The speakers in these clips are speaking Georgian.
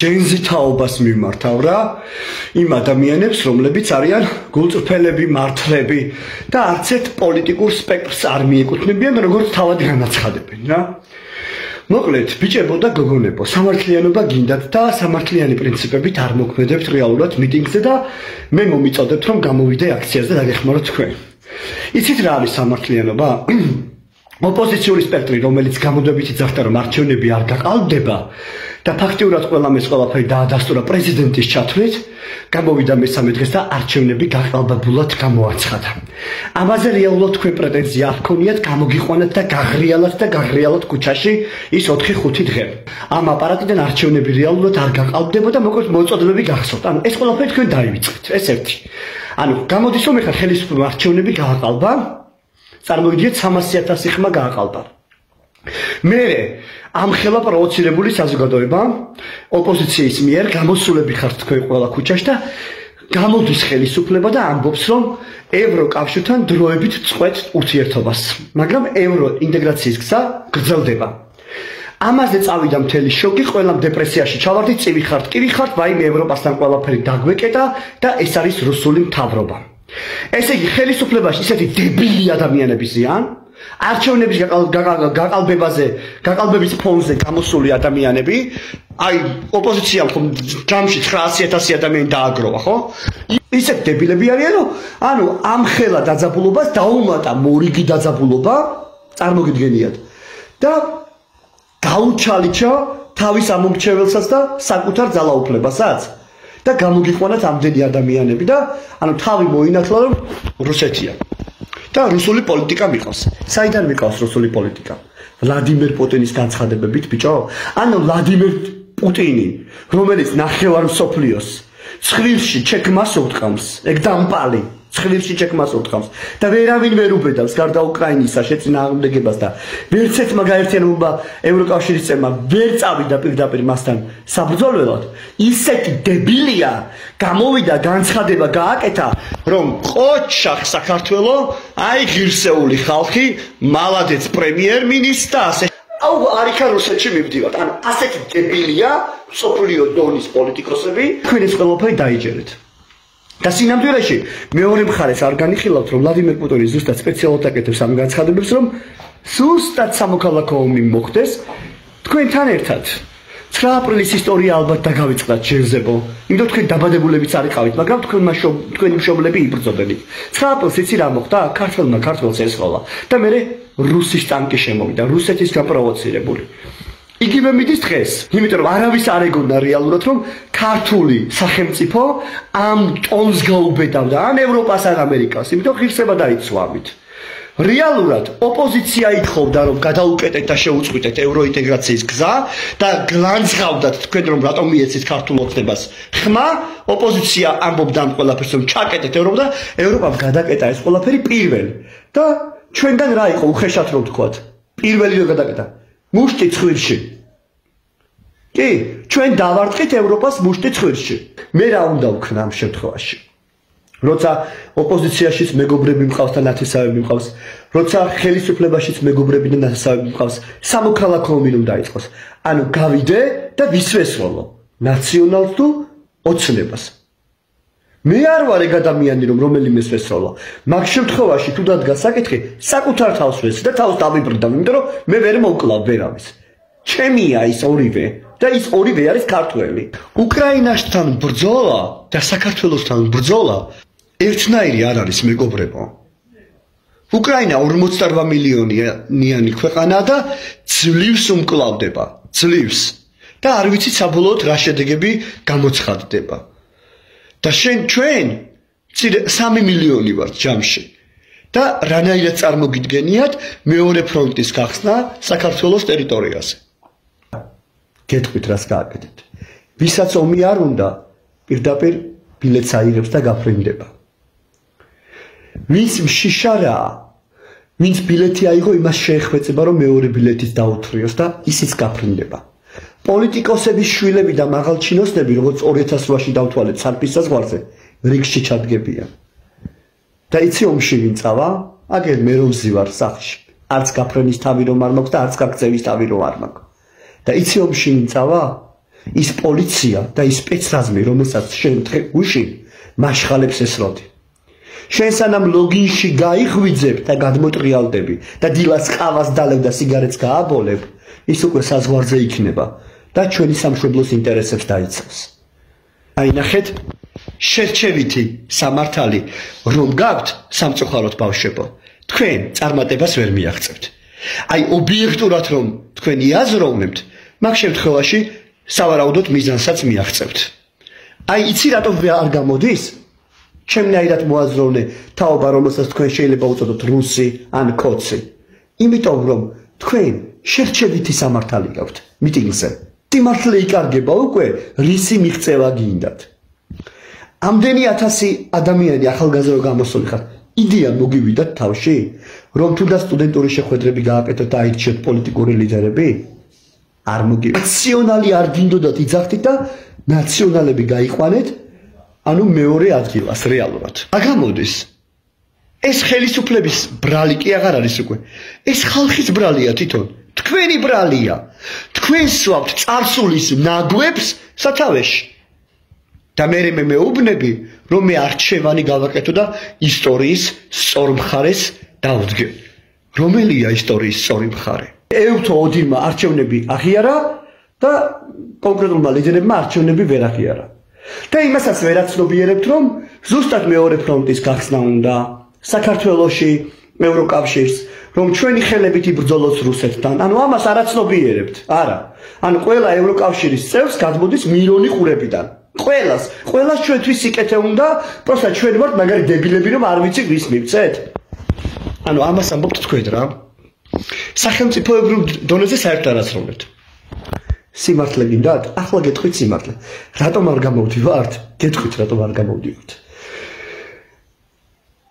ჯენზი თაობას მიმართავ რა იმ ადამიანებს რომლებიც არიან გულწრფელები მართლები და არც ერთ პოლიტიკურ სპექტრს არ მიეკუთვნებიან როგორც თავად განაცხადებენ რა მოკლედ ბიჭებო და გოგონებო სამართლიანობა გინდათ და სამართლიანი პრინციპებით არ მოქმედებთ რეალურად მიტინგზე და მე მომიწოდებთ რომ გამოვიდე აქციაზე და დაგეხმაროთ თქვენ იცით რა არის სამართლიანობა ოპოზიციური სპექტრი რომელიც გამოდაბითი ძახდა რომ არჩევნები არ გაყალბდება და ფაქტიურად ყველამ ეს ყველაფერი დაადასტურა პრეზიდენტის ჩათვლით გამოვიდა მესამე დღეს და არჩევნები გაყალბებულად გამოაცხადა ამაზე რეალურად თქვენ პრეტენზია არ გქონიათ გამოგიყვანათ და გაღრიალოთ ქუჩაში ის 4-5 დღე ამ აპარატიდან არჩევნები რეალურად არ გაყალბდება და მოკლედ მოწოდებები გახსოვთ ანუ ეს ყველაფერი თქვენ დაივიწყეთ ეს ერთი ანუ გამოდის რომ ეხლა ხელისუფლება არჩევნები გააყალბა წარმოვიდგინეთ 300,000 ხმა გააყალბა მე ამხელა პროვოცირებული საზოგადოება ოპოზიციის მიერ გამოსულები ხართ თქვენ ყველა ქუჩაში და გამოდის ხელისუფლება და ამბობს რომ ევროკავშირთან დროებით წყვეთ ურთიერთობას მაგრამ ევრო ინტეგრაციის გზა გრძელდება ამაზე წავიდა მთელი შოკი ყველამ დეპრესიაში ჩავარდით წივი ხართ ვაიმე ევროპასთან ყველაფერი დაგვეკეტა და ეს არის რუსული მთავრობა ესე იგი ხელისუფლებაში ისეთი დებილი ადამიანები ზიან არჩევნების გაყალბების ფონზე გამოსული ადამიანები აი ოპოზიციამ ხომ ჯამში 900,000 ადამიანი დააგროვა ხო ისეთ დებილები არიან რომ ანუ ამ ხელა დაძაბულობას დაუმატა მორიგი დაძაბულობა წარმოგიდგენიათ და გაუჩალიჩა თავის ამომრჩეველსაც და საკუთარ ძალაუფლებასაც და გამოგიყვანათ ამდენი ადამიანები და ანუ თავი მოინათლა რომ რუსეთია და რუსული პოლიტიკა მიყავს. საიდან მიყავს რუსული პოლიტიკა? ვლადიმერ პუტინის განცხადებებით, ბიჭო? ანუ ვლადიმერ პუტინი, რომელიც ნახევარ მსოფლიოს ცხრილში ჩეკმას უთყავს, ეგ დამპალი, ცხრილში ჩეკმას უთყავს და ვერავინ ვერ უბედავს გარდა უკრაინისა შეწინააღმდეგებას და ვერც ერთმა გაერთიანებულმა ევროკავშირის წევრმა ვერ წავიდა პირდაპირ მასთან საბრძოლველად, ისეთი დებილია გამოვიდა განცხადება გააკეთა რომ ყოჩახ საქართველო აი ღირსეული ხალხი მალადეც პრემიერ-მინისტრა ასე აუ არიქა რუსეთში მივდივართ ანუ ასეთი დებილია სოფლიო დონის პოლიტიკოსები თქვენ ეს ყველაფერი დაიჯერეთ და სინამდვილეში მეორე მხარეს არ განიხილავთ რომ ვლადიმერ პუტინი ზუსტად სპეციალურად აკეთებს ამ განცხადებებს რომ ზუსტად სამოქალაქო ომი მოხდეს თქვენთან ერთად 9 აპრილის ისტორია ალბათ დაგავიწყდათ ჯერზებო. იმიტომ თქვენ დაბადებულებიც არ იყავით, მაგრამ თქვენი მშობლები იბრძოდნენ. 9 აპრილს იცი რა მოხდა? ქართველმა ქართველს ესხოლა და მე რუსის ტანკი შემოვიდა, რუსეთის გაპროვოცირებული. იგივე მიდის დღეს, იმიტომ რომ არავის არ ეგონა რეალურად რომ ქართული სახელმწიფო ამ ტონს გაუბედავდა ან ევროპას ან ამერიკას, იმიტომ ღირსება დაიცვა ამით. რეალურად ოპოზიცია ითხოვდა რომ გადაუკეტეთ და შეუწყვიტეთ ევროინტეგრაციის გზა და გლანძღავდათ თქვენ რომ რატომ მიეცით ქართულ ოცნებას ხმა ოპოზიცია ამბობდა ამ ყველაფერს რომ ჩაკეტეთ ევროპა და ევროპამ გადაკეტა ეს ყველაფერი პირველი და ჩვენგან რა იყო უხეშად რომ ვთქვათ პირველი რომ გადაკეტა მუშტი ცხვირში კი ჩვენ დავარტყით ევროპას მუშტი ცხვირში მე რა უნდა ვქნა ამ შემთხვევაში როცა ოპოზიციაშიც მეგობრები მყავს და ნათესავები მყავს, როცა ხელისუფლებაშიც მეგობრები და ნათესავები მყავს, სამოქალაქო ომი რომ დაიწყოს. ანუ გავიდე და ვისვესროლო ნაციონალს თუ ოცნებას. მე არ ვარ ეგ ადამიანი რომ რომელიმეს ვესროლო. მაგ შემთხვევაში თუ დადგა საკითხი, საკუთარ თავს ვესწრე და თავს დავიბრუნდავ, იმიტომ რომ მე ვერ მოვკლავ ვერავის. ჩემია ის ორივე და ის ორივე არის ქართველი. უკრაინასთან ბრძოლა და საქართველოსთან ბრძოლა ერთნაირი არ არის მეგობრებო. უკრაინა 48 მილიონიანი ქვეყანაა და ძლივს უმკლავდება, ძლივს. და არ ვიცით საბოლოოდ რა შედეგები გამოცხადდება. და ჩვენ 3 მილიონი ვართ ჯამში. და რანაირად წარმოგიდგენიათ მეორე ფრონტის გახსნა საქართველოს ტერიტორიაზე. გეტყვით რას გააკეთეთ. ვისაც ომი არ უნდა, პირდაპირ ბილეთს აიღებს და გაფრინდება. ვინც მშიშარაა, ვინც ბილეთი აიღო, იმას შეეხვეწება, რომ მეორე ბილეთის დაუთრიოს და ისიც გაფრინდება. პოლიტიკოსების შვილები და მაღალჩინოსნები, როგორც 2008-ში დავთვალეთ სარფის საზღვარზე, რიგში ჩადგებიან. და იცი ომში ვინ წავა? აგერ მე რომ ვზივარ სახლში. არც გაფრენის თავი რომ არ მაქვს და არც გაქცევის თავი რომ არ მაქვს. და იცი ომში ვინ წავა? ის პოლიცია და ის სპეცრაზმი, რომელსაც შენ გუში მაშხალებს ესროდი. შენ სანამ ლოგინში გაიღვიძებ და გადმოტრიალდები და დილას ყავას დალევ და სიგარეტს გააბოლებ, ის უკვე საზღვარზე იქნება და ჩვენი სამშობლოს ინტერესებს დაიცავს. აი ნახეთ, შერჩევითი სამართალი რომ გაქვთ სამწუხაროდ ბავშვებო, თქვენ წარმატებას ვერ მიაღწევთ. აი ობიექტურად რომ თქვენ იაზროვნებთ, მაგ შემთხვევაში სავარაუდოდ მიზანსაც მიაღწევთ. აი იცი რატომ არ გამოდის? ჩემნაირად მოაზროვნე თაობა, რომელსაც თქვენ შეიძლება უწოდოთ რუსი ან კოცი. იმიტომ რომ თქვენ შერჩევითი სამართალი გაქვთ მიტინგზე. სიმართლე იკარგება უკვე, რისი მიღწევა გინდათ. ამდენი 1000 ადამიანი ახალგაზრდა გამოსული ხარ. იდეა მოგივიდათ თავში, რომ თუნდაც სტუდენტური შეხვედრები გააკეთოთ და აირჩიოთ პოლიტიკური ლიდერები? არ მოგივიდათ. ნაციონალი არ გინდოდათ იძახდით და ნაციონალები გაიყვანეთ, ანუ მეორე ადგილას რეალურად. აგამოდის. ეს ხელისუფლების ბრალი კი აღარ არის უკვე. ეს ხალხის ბრალია თვითონ. თქვენი ბრალია. თქვენ სვავთ წარსულის ნაგვებს სათავეში. და მე მეუბნები, რომ მე არჩევანი გავაკეთო და ისტორიის სწორ მხარეს დავდგე. რომელია ისტორიის სწორი მხარე? ევთო ოდინმა არჩევნები აღიარა და კონკრეტულმა ლიდერებმა არჩევნები ვერ აღიარა. და იმასაც ვერ აცნობიერებთ, რომ ზუსტად მეორე ფრონტის გახსნა უნდა საქართველოში, ევროკავშირს, რომ ჩვენი ხელებით იბრძოლოს რუსეთთან. ანუ ამას არ აცნობიერებთ. არა. ანუ ყველა ევროკავშირის წევრს გადმოდის მილიონი ყურებიდან. ყველას ჩვენთვის სიკეთე უნდა, პროსტა ჩვენ ვართ მაგარი დებილები, რომ არ ვიცი ვის მივცეთ. ანუ ამას ამბობთ თქვენ რა. სახელმწიფოებრივ დონეზე საერთოდ არ აცნობთ. სიმართლე გინდათ? ახლა გეტყვით სიმართლე. რატომ არ გამოვდივართ? გეტყვით რატომ არ გამოვდივართ.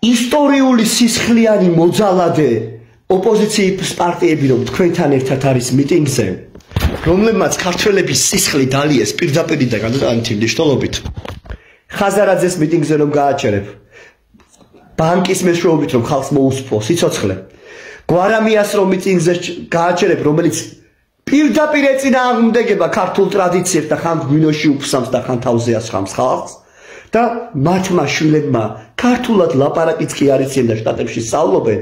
ისტორიული სისხლიანი მოძალადე ოპოზიციის პარტიები რომ თქვენთან ერთად არის მიტინგზე, რომლებმაც ქართველების სისხლი დალიეს პირდაპირ და განსაკუთრებით მნიშვნელობით. ხაზარაძეს მიტინგზე რომ გააჩერებ, ბანკის მეშვეობით რომ ხალხს მოუსწრო სიცოცხლე, გვარამიას რომ მიტინგზე გააჩერებ, რომელიც პირდაპირ ეწინააღმდეგება ქართულ ტრადიციებს და ხან გვინოში უფსამს და ხან თავზე ასხამს ხალხს და მათმა შვილებმა ქართულად ლაპარაკიც კი არ იციან და შტატებში სწავლობენ.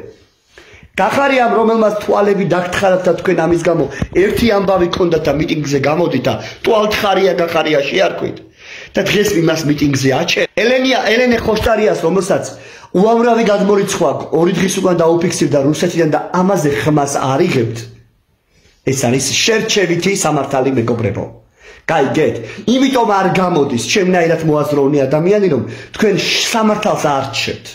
გახარიამ რომელმაც თვალები დაგთხარათ და თქვენ ამის გამო ერთი ამბავი ქონდათ და მიტინგზე გამოდით და თვალთხარია გახარია შეარქვით და დღეს იმას მიტინგზე აჩერ. ელენე ხოშტარიას რომელსაც უამრავი გადმორიცხვა 2 დღის უკან დაუფიქსირდა რუსეთიდან და ამაზე ხმას არ იღებთ. ეს არის შერჩევითი სამართალი მეგობრებო. გაიგეთ? იმიტომ არ გამოდის ჩემნაირად მოაზროვნე ადამიანი რომ თქვენ სამართალს არჩევთ.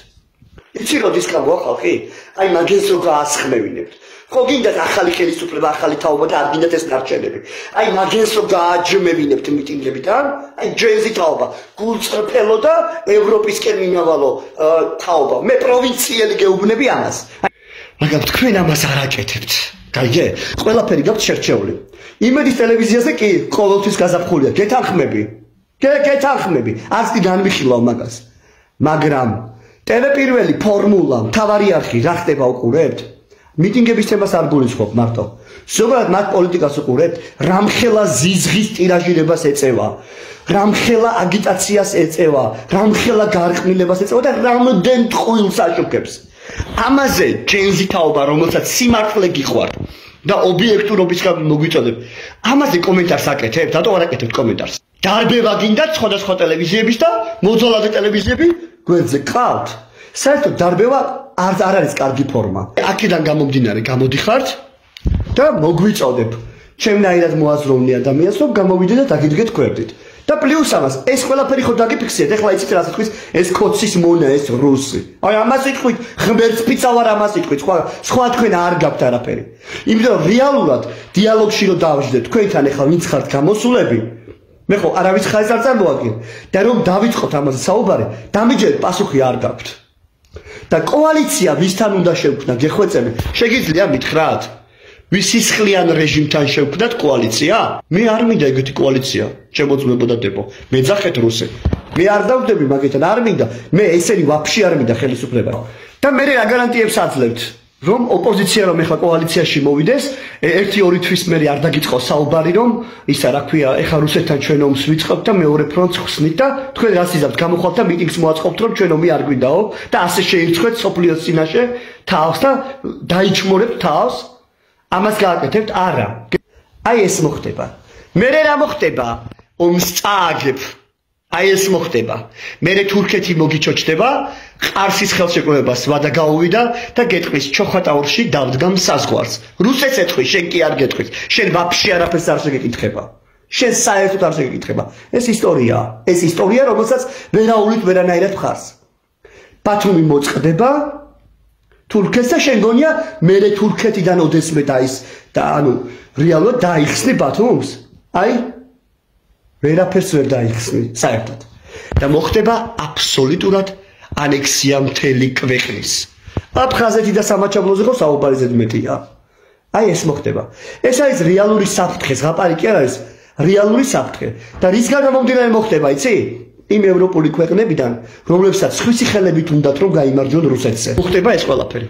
იცი როდის გამოვა ხალხი? აი მაგენს რო გაასხმევინებთ. ხო გინდათ ახალი ხელისუფლება, ახალი თაობა და არ გინდათ ეს ნარჩენები. აი მაგენს რო გააჯმევინებთ მიტინგებიდან, აი ჯენზი თაობა, გულწრფელო და ევროპისკენ მიმავალო თაობა. მე პროვინციელი გეუბნები ამას. მაგრამ თქვენ ამას არ აკეთებთ. გაიგე? ყველაფერი გაქვთ შერჩეული. იმედის ტელევიზიაზე კი ყოველთვის გაზაფხულია. გეთანხმები. გეთანხმები. არც კი განვიხილავ მაგას. მაგრამ ტევე პირველი ფორმულა, მთავარი არხი რა ხდება უყურებთ? მიტინგების თემას არ გულისხმობ მარტო. ზოგადად მათ პოლიტიკას უყურებთ, რამხელა ზიზღის ტირაჟირებას ეწევა, რამხელა აგიტაციას ეწევა, რამხელა გარყვნილებას ეწევა და რამდენ ტყუილს აშუქებს. ამაზე ჯენზი თაობა, რომელსაც სიმართლე გიყვართ და ობიექტურობის გამო მოგვიწოდებ, ამაზე კომენტარს აკეთებთ, რატო არ აკეთებთ კომენტარს? დარბევა გინდათ სხვადასხვა ტელევიზიების და მოძალადე ტელევიზიები გვერდზე ყავთ. საერთოდ დარბევა არ არის კარგი ფორმა. აქედან გამომდინარე გამოდიხართ და მოგვიწოდებ. ჩემნაირად მოაზროვნე ადამიანს რომ გამოვიდე და დაგიდგეთ გვერდით. და პლუს ამას ეს ყველაფერი ხო დაგიფიქსირეთ. ეხლა იცით რა თქვით, ეს კოცის მონა, ეს რუსი. აი ამას იტყვით, ღმერთს პიცავარ ამას იტყვით. სხვა თქვენ არ გაქვთ არაფერი. იმიტომ რომ რეალურად დიალოგში რო დავждდეთ, თქვენთან ეხლა ვინც ხართ გამოსულები, მე ხო არავის ხაზს არ წარმოადგენ და რომ დავიწყოთ ამაზე საუბარი, დამიჯერეთ პასუხი არ გაქვთ. და კოალიცია ვისთან უნდა შევქმნა, გეხვეწები, შეგიძლია მითხრათ? ვის სისხლიან რეჟიმთან შევქმნათ კოალიცია? მე არ მინდა ეგეთი კოალიცია, შემოწმებოდა დებო. მეძახეთ რუსი. მე არ დავდები მაგეთან, არ მინდა. მე ესენი ვაფშე არ მინდა ხელისუფლება. და მე რა გარანტიებს აძლევთ? რომ ოპოზიცია რომ ეხლა კოალიციაში მოვიდეს, 1-2 თვის მერე არ დაგიწყოს საუბარი, რომ ისა რა ქვია, ეხლა რუსეთთან ჩვენ ომს ვიწყებთ და მეორე ფრონტს ხსნით და თქვენ რას იზამთ, გამოხვალთ და მიტინგს მოაწყობთ, რომ ჩვენ ომი არ გვიდაო და ასე შეირცხვეთ სოფლიოს წინაშე თავს და დაიჩმორებთ თავს. ამას გააკეთებთ? არა. აი ეს მოხდება. მერე რა მოხდება? ომს წააგებ. აი ეს მოხდება. მერე თურქეთი მოგიჩოჩდება, ყარსის ხელშეკრულებას ვადა გაუვიდა და გეტყვის ჩოხატაურში დავდგამ საზღვარს. რუსეთს ეთქვი, შენ კი არ გეტყვის. შენ ვაფშე არაფერს არ შეგეკითხება. შენ საერთოდ არ შეგეკითხება. ეს ისტორიაა. ეს ისტორია, რომელსაც ვერაულით ვერანაირად მხარს. ბათუმი მოწყდება თურქეთს და შენ გონია მერე თურქეთიდან ოდესმე დაის და ანუ რეალურად დაიხსნი ბათუმს? აი ვერაფერს ვერ დაიხსნი საერთოდ. და მოხდება აბსოლუტურად ანექსია მთელი ქვეყნის. აფხაზეთი და სამაჩაბლოზე ხო საუბარი ზედმეტია. აი ეს მოხდება. ეს არის რეალური საფრთხე, ზღაპარი კი არ არის, რეალური საფრთხე. და რისგან გამომდინარე მოხდება, იცი? იმ ევროპული ქვეყნებიდან, რომლებსაც სხვისი ხელებით უნდათ რომ გაიმარჯვონ რუსეთზე. მოხდება ეს ყველაფერი.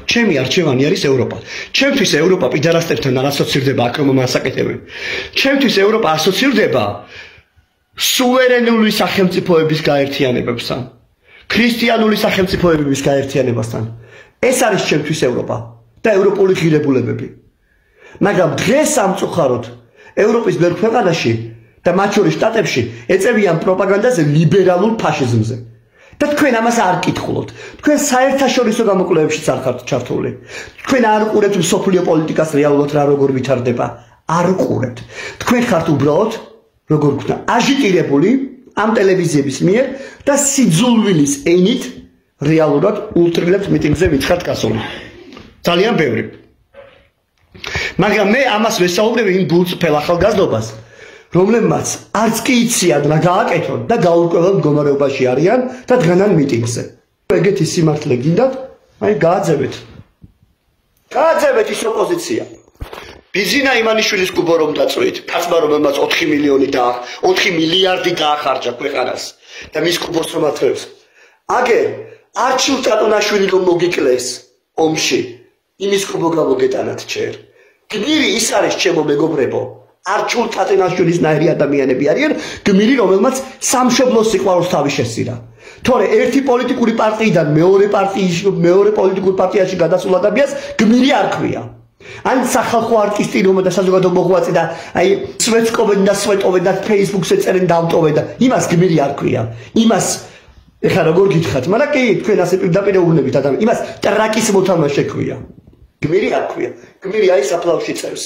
ჩემი არჩევანი არის ევროპა. ჩემთვის ევროპა პიდარასტებთან არ ასოცირდება, აქ რომ ასაკეთებენ. ჩემთვის ევროპა ასოცირდება სუვერენული სახელმწიფოების გაერთიანებებთან. ქრისტიანული სახელმწიფოების გაერთიანებასთან. ეს არის ჩემთვის ევროპა და ევროპული ღირებულებები. მაგრამ დღეს სამწუხაროდ ევროპის ბევრ ქვეყანაში და მათ შორის შტატებში ეწევიან პროპაგანდაზე ლიბერალურ ფაშიზმზე. და თქვენ ამას არ კითხულობთ. თქვენ საერთაშორისო გამოკვლევებშიც არ ხართ ჩართული. თქვენ არ უყურებთ მსოფლიო პოლიტიკას რეალურად რა როგორ ვითარდება. არ უყურებთ. თქვენ ხართ უბრალოდ როგორ ვქნა, აჟიტირებული ამ ტელევიზიების მიერ და სიძულვილის ენით რეალურად ულტრილებთ მიტინგზე ვიცხართ გასული. ძალიან ბევრი. მაგრამ მე ამას ვესაუბრები იმ ბულწფელ ახალგაზრდობას, რომლებმაც არც კი იციან რა გააკეთონ და გაურკვეველ მდგომარეობაში არიან და დგანან მიტინგზე. ეგეთი სიმართლე გინდათ, აი გააძევეთ. გააძევეთ ის ოპოზიცია. ბიზინა იმანიშვილის გუბო რომ დაწვით, ფაცმა რომელმაც 4 მილიარდი დაახარჯა ქვეყანას და მის გუბოს რომ ათრევს. აგერ არჩილ ტატონაშვილი რომ მოგიკლეს ომში, იმის გუბო გამოგეტანათ ჯერ. გმირი ის არის ჩემო მეგობრებო. არჩილ ტატონაშვილის ნაირი ადამიანები არიან, გმირი რომელმაც სამშობლოს სიყვარულს თავი შესწირა. თორე ერთი პოლიტიკური პარტიიდან მეორე პოლიტიკურ პარტიაში გადასულ ადამიანს გმირი არ ქვია. ან სახალხო არტისტი რომ და საზოგადო მოღვაწე და აი სვეტკოვენ და სვეტოვენ და Facebook-ზე წერენ დამტოვენ და იმას გმირი არ ქვია. იმას ეხლა როგორ გითხრათ, მაგრამ კი თქვენ ასე პირდაპირ ეუბნებით ადამიანს. იმას ტრაკის მოთამაშე ქვია. გმირი არ ქვია. გმირი აი საფლავში წერს.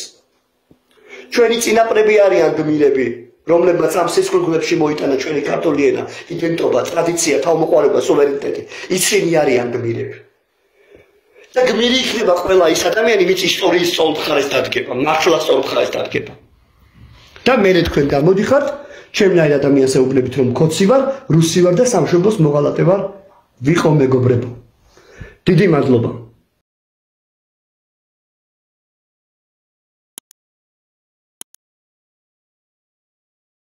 ჩვენი წინაპრები არიან გმირები, რომლებმაც ამ სისხლგლებში მოიტანა ჩვენი ქართული ენა, იდენტობა, ტრადიცია, თავმოყარება, სუვერენიტეტი. ისინი არიან გმირები. და გმირი იქნება ყველა ის ადამიანი, ვინც ისტორიის სწორ მხარეს დადგება, მართლა სწორ მხარეს დადგება. და მე თქვენ გამოდიხართ, ჩემნაირ ადამიანს ეუბნებით რომ ქოცი ვარ, რუსი ვარ და სამშობლოს მოღალატე ვარ, ვიყო მეგობრებო. დიდი მადლობა.